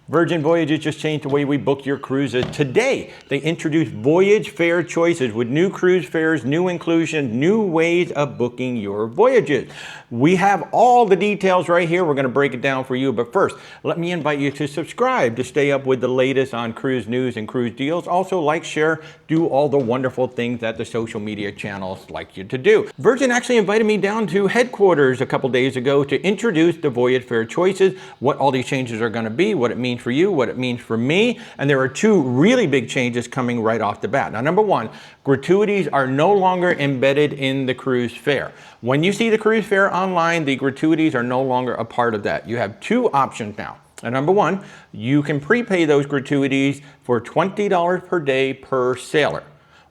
Virgin Voyages just changed the way we book your cruises. Today, they introduced Voyage Fair Choices with new cruise fares, new inclusions, new ways of booking your voyages. We have all the details right here. We're going to break it down for you. But first, let me invite you to subscribe to stay up with the latest on cruise news and cruise deals. Also, like, share, do all the wonderful things that the social media channels like you to do. Virgin actually invited me down to headquarters a couple days ago to introduce the Voyage Fair Choices, what all these changes are going to be, what it means for you, what it means for me. And there are two really big changes coming right off the bat. Now, number one, gratuities are no longer embedded in the cruise fare. When you see the cruise fare online, the gratuities are no longer a part of that. You have two options now. And number one, you can prepay those gratuities for $20 per day per sailor.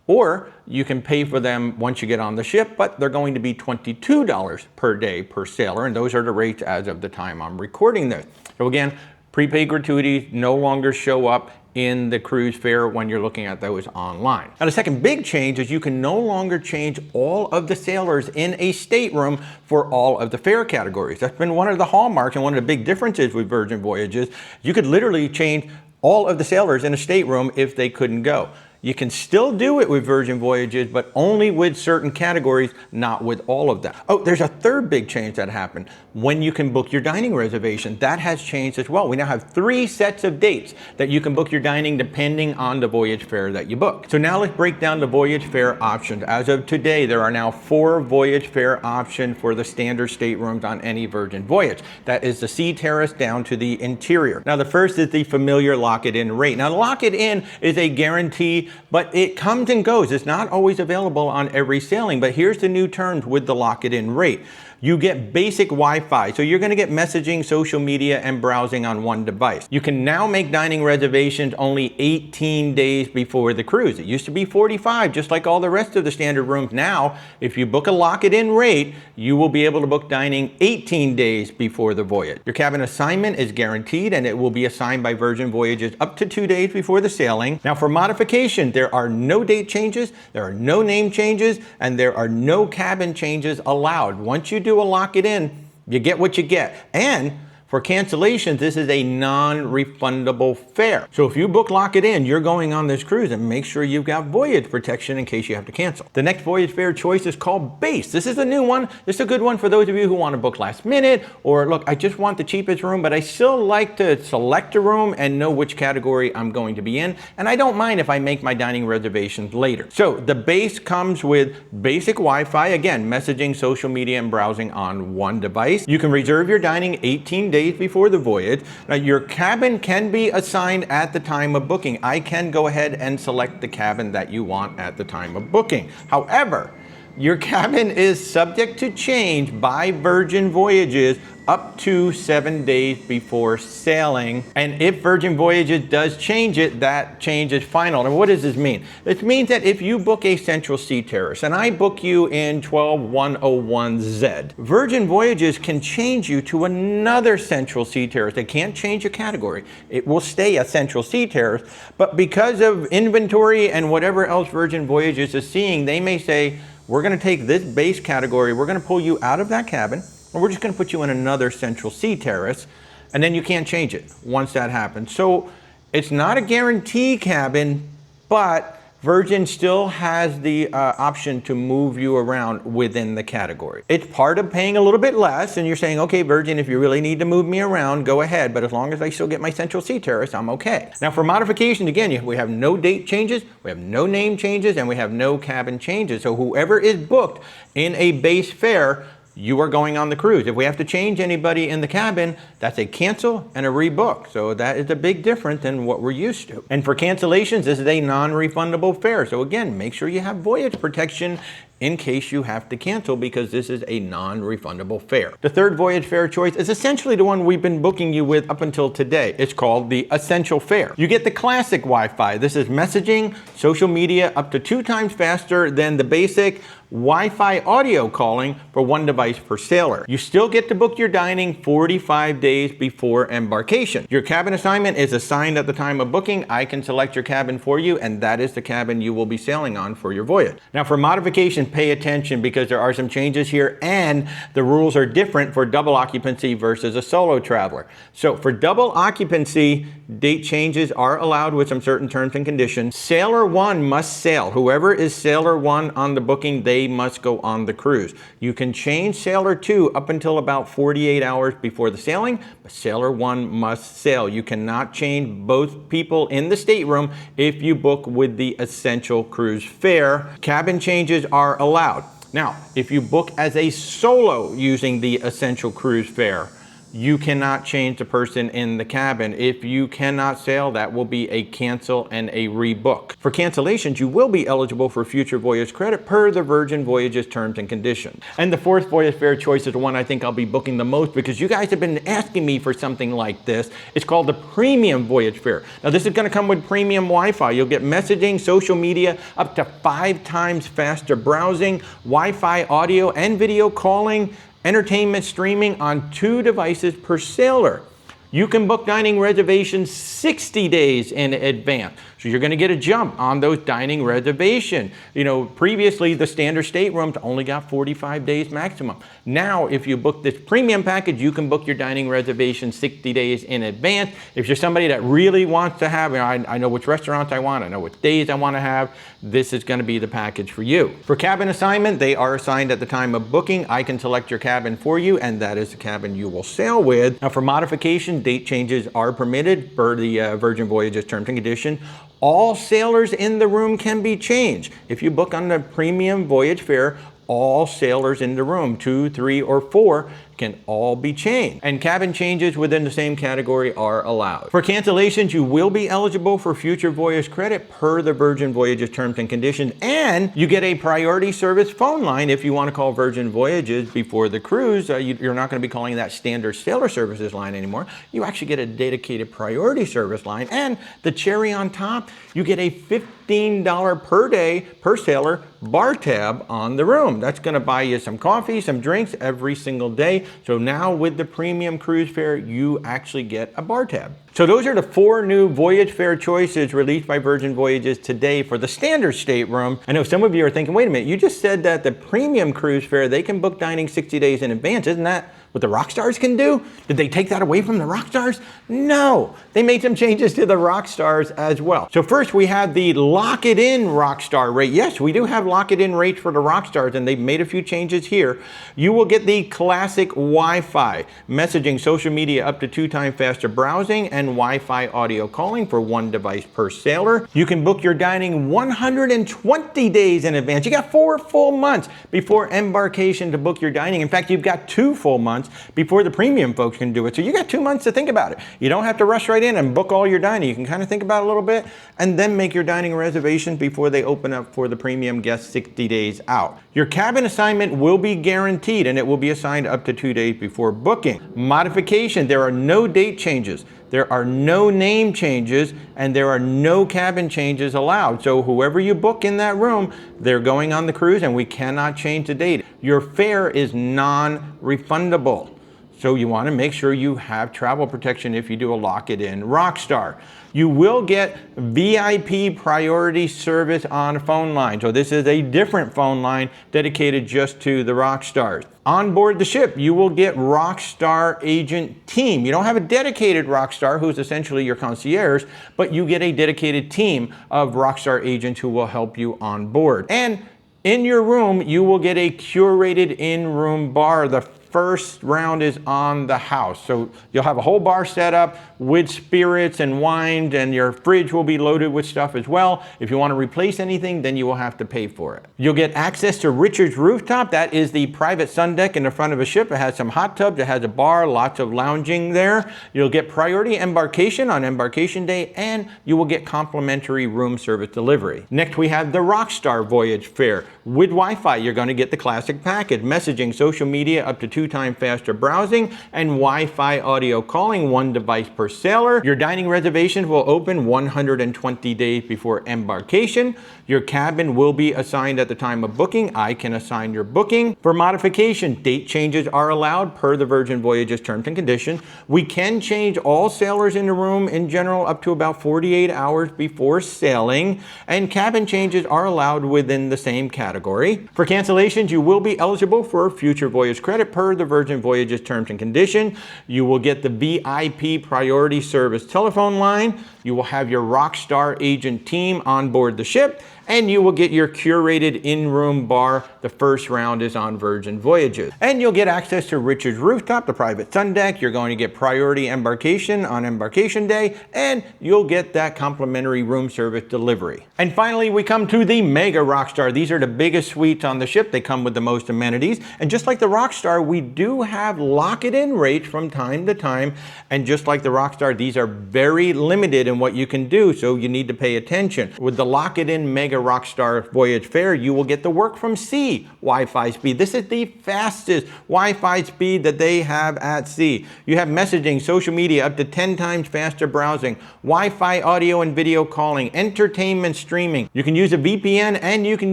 Or you can pay for them once you get on the ship, but they're going to be $22 per day per sailor. And those are the rates as of the time I'm recording this. So again, prepaid gratuities no longer show up in the cruise fare when you're looking at those online. Now, the second big change is you can no longer change all of the sailors in a stateroom for all of the fare categories. That's been one of the hallmarks and one of the big differences with Virgin Voyages. You could literally change all of the sailors in a stateroom if they couldn't go. You can still do it with Virgin Voyages, but only with certain categories, not with all of them. Oh, there's a third big change that happened. When you can book your dining reservation, that has changed as well. We now have 3 sets of dates that you can book your dining depending on the voyage fare that you book. So now let's break down the voyage fare options. As of today, there are now 4 voyage fare options for the standard staterooms on any Virgin Voyage. That is the sea terrace down to the interior. Now, the first is the familiar lock-it-in rate. Now, lock-it-in is a guarantee, but it comes and goes. It's not always available on every sailing, but here's the new terms with the lock-it-in rate. You get basic Wi-Fi, so you're going to get messaging, social media, and browsing on one device. You can now make dining reservations only 18 days before the cruise. It used to be 45, just like all the rest of the standard rooms. Now, if you book a lock-it-in rate, you will be able to book dining 18 days before the voyage. Your cabin assignment is guaranteed, and it will be assigned by Virgin Voyages up to 2 days before the sailing. Now, for modification, there are no date changes, there are no name changes, and there are no cabin changes allowed. Once you do a lock it in, you get what you get. And for cancellations, this is a non-refundable fare. So if you book lock it in, you're going on this cruise, and make sure you've got voyage protection in case you have to cancel. The next Voyage Fair Choice is called Base. This is a new one. This is a good one for those of you who want to book last minute, or look, I just want the cheapest room, but I still like to select a room and know which category I'm going to be in. And I don't mind if I make my dining reservations later. So the Base comes with basic Wi-Fi, again, messaging, social media, and browsing on one device. You can reserve your dining 18 days before the voyage. Now, your cabin can be assigned at the time of booking. I can go ahead and select the cabin that you want at the time of booking. However, your cabin is subject to change by Virgin Voyages up to 7 days before sailing. And if Virgin Voyages does change it, that change is final. And what does this mean? This means that if you book a central sea terrace and I book you in 12101Z, Virgin Voyages can change you to another central sea terrace. They can't change your category. It will stay a central sea terrace, but because of inventory and whatever else Virgin Voyages is seeing, they may say, we're going to take this base category, we're going to pull you out of that cabin, and we're just going to put you in another central sea terrace, and then you can't change it once that happens. So it's not a guarantee cabin, but Virgin still has the option to move you around within the category. It's part of paying a little bit less, and you're saying, okay, Virgin, if you really need to move me around, go ahead, but as long as I still get my central sea terrace, I'm okay. Now, for modifications, again, we have no date changes, we have no name changes, and we have no cabin changes. So whoever is booked in a base fare, you are going on the cruise. If we have to change anybody in the cabin, that's a cancel and a rebook. So that is a big difference than what we're used to. And for cancellations, this is a non-refundable fare. So again, make sure you have voyage protection in case you have to cancel, because this is a non-refundable fare. The third Voyage Fair Choice is essentially the one we've been booking you with up until today. It's called the Essential Fare. You get the classic Wi-Fi. This is messaging, social media up to 2 times faster than the basic Wi-Fi audio calling for 1 device per sailor. You still get to book your dining 45 days before embarkation. Your cabin assignment is assigned at the time of booking. I can select your cabin for you, and that is the cabin you will be sailing on for your voyage. Now, for modification, pay attention, because there are some changes here, and the rules are different for double occupancy versus a solo traveler. So for double occupancy, date changes are allowed with some certain terms and conditions. Sailor 1 must sail. Whoever is Sailor 1 on the booking, they must go on the cruise. You can change Sailor 2 up until about 48 hours before the sailing, but Sailor 1 must sail. You cannot change both people in the stateroom if you book with the Essential Cruise Fare. Cabin changes are allowed. Now, if you book as a solo using the Essential Cruise Fare, you cannot change the person in the cabin. If you cannot sail, that will be a cancel and a rebook. For cancellations, you will be eligible for future voyage credit per the Virgin Voyages terms and conditions. And the fourth Voyage Fair Choice is the one I think I'll be booking the most because you guys have been asking me for something like this. It's called the Premium Voyage Fare. Now this is gonna come with premium Wi-Fi. You'll get messaging, social media, up to 5 times faster browsing, Wi-Fi audio and video calling, entertainment streaming on 2 devices per sailor. You can book dining reservations 60 days in advance. So you're gonna get a jump on those dining reservations. You know, previously the standard staterooms only got 45 days maximum. Now, if you book this premium package, you can book your dining reservation 60 days in advance. If you're somebody that really wants to have, you know, I know which restaurants I want, I know what days I wanna have, this is gonna be the package for you. For cabin assignment, they are assigned at the time of booking. I can select your cabin for you, and that is the cabin you will sail with. Now for modification, date changes are permitted per the Virgin Voyages terms and conditions. All sailors in the room can be changed. If you book on the Premium Voyage Fare, all sailors in the room, 2, 3, or 4, can all be changed. And cabin changes within the same category are allowed. For cancellations, you will be eligible for future voyage credit per the Virgin Voyages terms and conditions, and you get a priority service phone line if you want to call Virgin Voyages before the cruise. You're not going to be calling that standard sailor services line anymore. You actually get a dedicated priority service line, and the cherry on top, you get a $15 per day per sailor bar tab on the room. That's going to buy you some coffee, some drinks every single day. So now with the Premium Cruise Fare, you actually get a bar tab. So those are the 4 new Voyage Fair Choices released by Virgin Voyages today for the standard stateroom. I know some of you are thinking, wait a minute, you just said that the Premium Cruise Fare, they can book dining 60 days in advance. Isn't that what the Rockstars can do? Did they take that away from the Rockstars? No, they made some changes to the Rockstars as well. So first we have the Lock It In Rockstar rate. Yes, we do have Lock It In rates for the Rockstars, and they've made a few changes here. You will get the classic Wi-Fi, messaging, social media, up to 2 times faster browsing, and Wi-Fi audio calling for 1 device per sailor. You can book your dining 120 days in advance. You got 4 full months before embarkation to book your dining. In fact, you've got 2 full months before the premium folks can do it. So you got 2 months to think about it. You don't have to rush right in and book all your dining. You can kind of think about it a little bit and then make your dining reservations before they open up for the premium guests 60 days out. Your cabin assignment will be guaranteed, and it will be assigned up to 2 days before booking. Modification, there are no date changes. There are no name changes, and there are no cabin changes allowed. So whoever you book in that room, they're going on the cruise, and we cannot change the date. Your fare is non-refundable. So you want to make sure you have travel protection if you do a Lock It In Rockstar. You will get VIP priority service on phone line. So this is a different phone line dedicated just to the Rockstars. On board the ship, you will get Rockstar Agent Team. You don't have a dedicated Rockstar who's essentially your concierge, but you get a dedicated team of Rockstar agents who will help you on board. And in your room, you will get a curated in-room bar. The first round is on the house. So you'll have a whole bar set up with spirits and wines, and your fridge will be loaded with stuff as well. If you want to replace anything, then you will have to pay for it. You'll get access to Richard's Rooftop. That is the private sun deck in the front of a ship. It has some hot tubs, it has a bar, lots of lounging there. You'll get priority embarkation on embarkation day, and you will get complimentary room service delivery. Next, we have the Rockstar Voyage Fare. With Wi-Fi, you're going to get the classic package, messaging, social media, up to 2 times faster browsing, and Wi-Fi audio calling, 1 device per sailor. Your dining reservations will open 120 days before embarkation. Your cabin will be assigned at the time of booking. I can assign your booking. For modification, date changes are allowed per the Virgin Voyages terms and conditions. We can change all sailors in the room in general up to about 48 hours before sailing, and cabin changes are allowed within the same category. For cancellations, you will be eligible for future voyage credit per the Virgin Voyages terms and conditions. You will get the VIP priority priority service telephone line. You will have your Rockstar agent team on board the ship, and you will get your curated in-room bar. The first round is on Virgin Voyages. And you'll get access to Richard's Rooftop, the private sun deck. You're going to get priority embarkation on embarkation day, and you'll get that complimentary room service delivery. And finally, we come to the Mega Rockstar. These are the biggest suites on the ship. They come with the most amenities. And just like the Rockstar, we do have lock-it-in rates from time to time. And just like the Rockstar, these are very limited in what you can do, so you need to pay attention. With the lock-it-in Mega Rockstar Voyage Fair, you will get the work from sea Wi-Fi speed. This is the fastest Wi-Fi speed that they have at sea. You have messaging, social media, up to 10 times faster browsing, Wi-Fi audio and video calling, entertainment streaming. You can use a VPN, and you can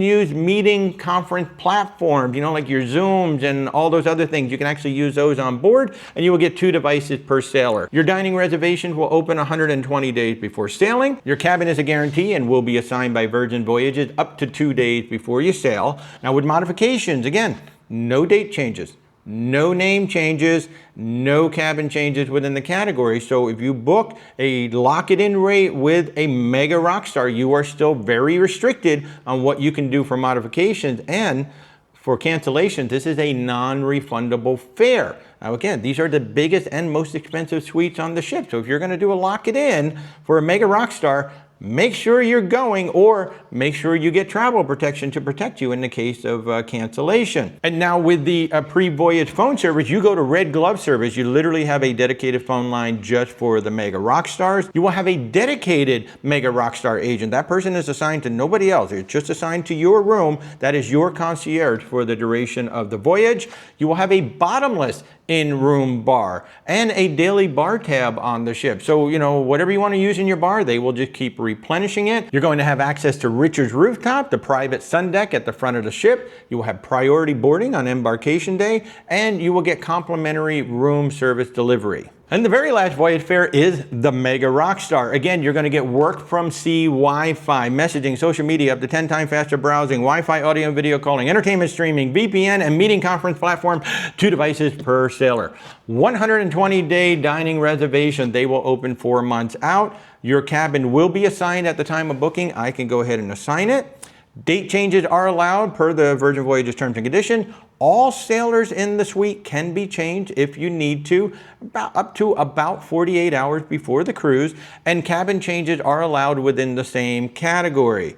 use meeting conference platforms, you know, like your Zooms and all those other things. You can actually use those on board, and you will get 2 devices per sailor. Your dining reservations will open 120 days before sailing. Your cabin is a guarantee and will be assigned by Virgin Voyages up to 2 days before you sail. Now with modifications, again, no date changes, no name changes, no cabin changes within the category. So if you book a lock-it-in rate with a Mega Rockstar, you are still very restricted on what you can do for modifications. And for cancellations, this is a non-refundable fare. Now again, these are the biggest and most expensive suites on the ship. So if you're going to do a lock-it-in for a Mega Rockstar, make sure you're going, or make sure you get travel protection to protect you in the case of cancellation. And now with the pre-voyage phone service, you go to Red Glove service. You literally have a dedicated phone line just for the Mega Rockstars. You will have a dedicated Mega Rockstar agent. That person is assigned to nobody else. It's just assigned to your room. That is your concierge for the duration of the voyage. You will have a bottomless in-room bar and a daily bar tab on the ship. So, you know, whatever you want to use in your bar, they will just keep replenishing it. You're going to have access to Richard's Rooftop, the private sun deck at the front of the ship. You will have priority boarding on embarkation day, and you will get complimentary room service delivery. And the very last Voyage Fair is the Mega Rockstar. Again, you're going to get work from sea Wi-Fi, messaging, social media, up to 10 times faster browsing, Wi-Fi audio and video calling, entertainment streaming, VPN, and meeting conference platform, 2 devices per sailor. 120-day dining reservation. They will open 4 months out. Your cabin will be assigned at the time of booking. I can go ahead and assign it. Date changes are allowed per the Virgin Voyages terms and conditions. All sailors in the suite can be changed if you need to, up to about 48 hours before the cruise, and cabin changes are allowed within the same category.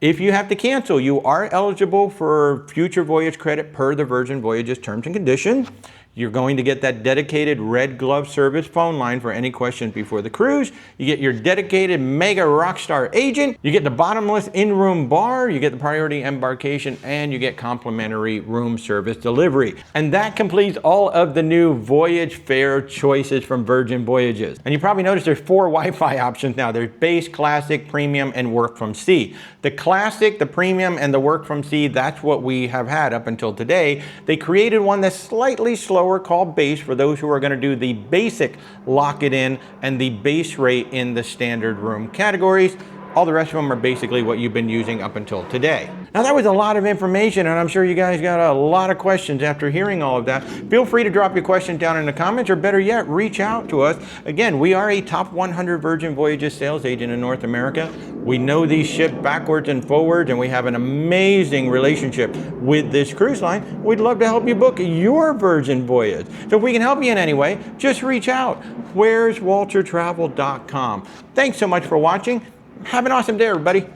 If you have to cancel, you are eligible for future voyage credit per the Virgin Voyages terms and conditions. You're going to get that dedicated Red Glove service phone line for any questions before the cruise. You get your dedicated Mega Rockstar agent. You get the bottomless in-room bar. You get the priority embarkation, and you get complimentary room service delivery. And that completes all of the new Voyage Fair Choices from Virgin Voyages. And you probably noticed there's 4 Wi-Fi options now. There's Base, Classic, Premium, and Work from Sea. The Classic, the Premium, and the Work from Sea, that's what we have had up until today. They created one that's slightly slower, called Base, for those who are going to do the basic lock-it-in and the base rate in the standard room categories. All the rest of them are basically what you've been using up until today. Now that was a lot of information, and I'm sure you guys got a lot of questions after hearing all of that. Feel free to drop your questions down in the comments, or better yet, reach out to us. Again, we are a top 100 Virgin Voyages sales agent in North America. We know these ships backwards and forwards, and we have an amazing relationship with this cruise line. We'd love to help you book your Virgin voyage. So if we can help you in any way, just reach out. Where's WalterTravel.com. Thanks so much for watching. Have an awesome day, everybody.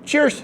Cheers.